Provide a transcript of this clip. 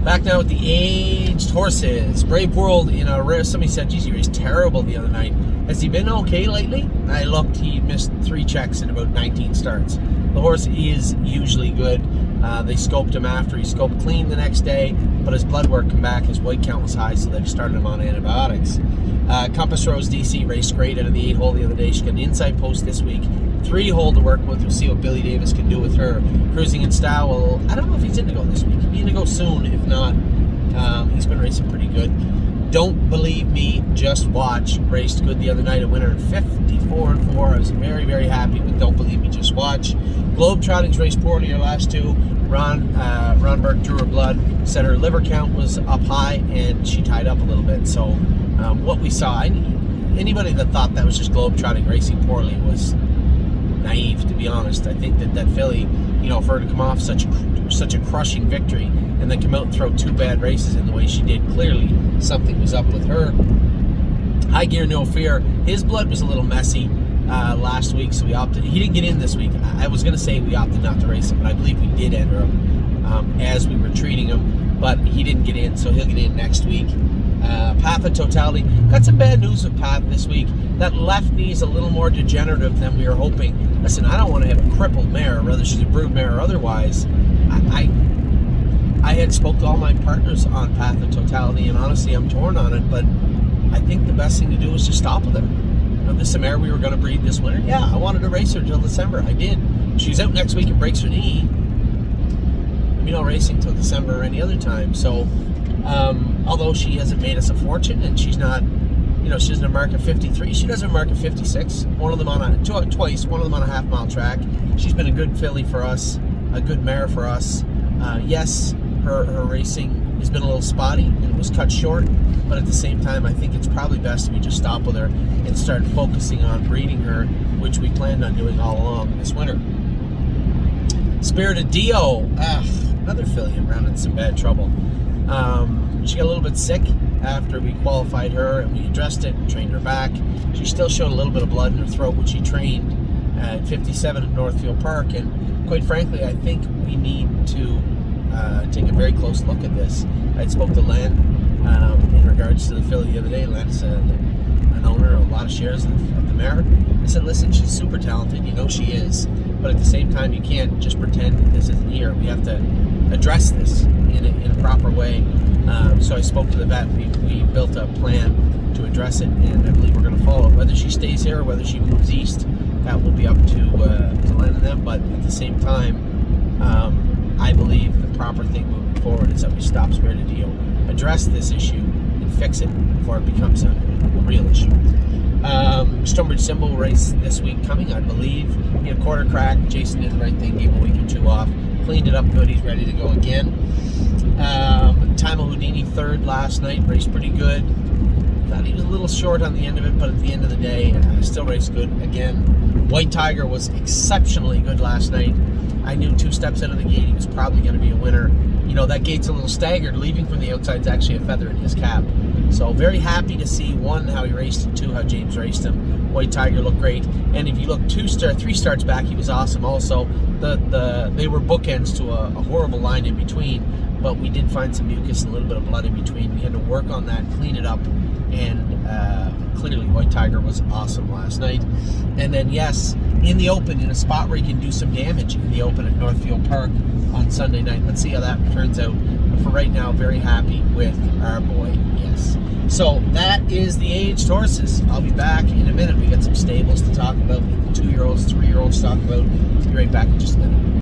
Back now with the aged horses. Brave World in a rare. Somebody said, geez, he raced terrible the other night. Has he been okay lately? I looked, he missed 3 checks in about 19 starts. The horse is usually good. They scoped him after. He scoped clean the next day, but his blood work came back. His white count was high, so they've started him on antibiotics. Compass Rose DC raced great out of the 8-hole the other day. She got an inside post this week. 3-hole to work with. We'll see what Billy Davis can do with her. Cruising in Style. Well, I don't know if he's Indigo this week. He'll be Indigo soon. If not, he's been racing pretty good. Don't Believe Me, Just Watch raced good the other night. A winner in 54-4. I was very, very happy with Don't Believe Me, Just Watch. Globetrotting's raced poorly her last 2. Ron Burke drew her blood, said her liver count was up high, and she tied up a little bit. So what we saw, anybody that thought that was just Globetrotting racing poorly was naive, to be honest. I think that filly, for her to come off such a crushing victory and then come out and throw 2 bad races in the way she did, clearly something was up with her. High Gear No Fear, his blood was a little messy last week, so we opted. He didn't get in this week. I was going to say we opted not to race him, but I believe we did enter him as we were treating him, but he didn't get in, so he'll get in next week. Path of Totality. Got some bad news with Path this week. That left knee's a little more degenerative than we were hoping. Listen, I don't want to have a crippled mare, whether she's a brood mare or otherwise. I had spoke to all my partners on Path of Totality, and honestly, I'm torn on it, but I think the best thing to do is just stop with her. This is a mare we were going to breed this winter. Yeah, I wanted to race her until December. I did. She's out next week and breaks her knee. Maybe not racing until December or any other time. So, although she hasn't made us a fortune, and she's not, she doesn't have a mark of 53. She does have a mark of 56. One of them twice. One of them on a half-mile track. She's been a good filly for us, a good mare for us. Yes, her racing has been a little spotty and was cut short, but at the same time, I think it's probably best if we just stop with her and start focusing on breeding her, which we planned on doing all along this winter. Spirited Dio, another filly around in some bad trouble. She got a little bit sick after we qualified her, and we addressed it and trained her back. She still showed a little bit of blood in her throat when she trained at 57 at Northfield Park, and quite frankly, I think we need to take a very close look at this. I spoke to Len in regards to the filly the other day. Len's an owner of a lot of shares of the mare. I said, listen, she's super talented. She is. But at the same time, you can't just pretend that this isn't here. We have to address this in a proper way. So I spoke to the vet. We built a plan to address it, and I believe we're going to follow it. Whether she stays here or whether she moves east, that will be up to Len and them. But at the same time, I believe the proper thing moving forward is that we stop Spirited Dio, address this issue, and fix it before it becomes a real issue. Stonebridge Symbol race this week coming, I believe. He had a quarter crack. Jason did the right thing, gave a week or 2 off, cleaned it up good. He's ready to go again. Time of Houdini third last night, raced pretty good. Thought he was a little short on the end of it, but at the end of the day, still raced good again. White Tiger was exceptionally good last night. I knew 2 steps out of the gate he was probably going to be a winner. That gate's a little staggered. Leaving from the outside is actually a feather in his cap. So very happy to see, 1, how he raced, and 2, how James raced him. White Tiger looked great. And if you look 3 starts back, he was awesome also. They were bookends to a horrible line in between, but we did find some mucus and a little bit of blood in between. We had to work on that, clean it up, and clearly White Tiger was awesome last night. And then, yes, in the Open, in a spot where you can do some damage in the Open at Northfield Park on Sunday night. Let's see how that turns out. But for right now, very happy with our boy, yes. So that is the aged horses. I'll be back in a minute. We got some stables to talk about, 2-year-olds, 3-year-olds to talk about. Be right back in just a minute.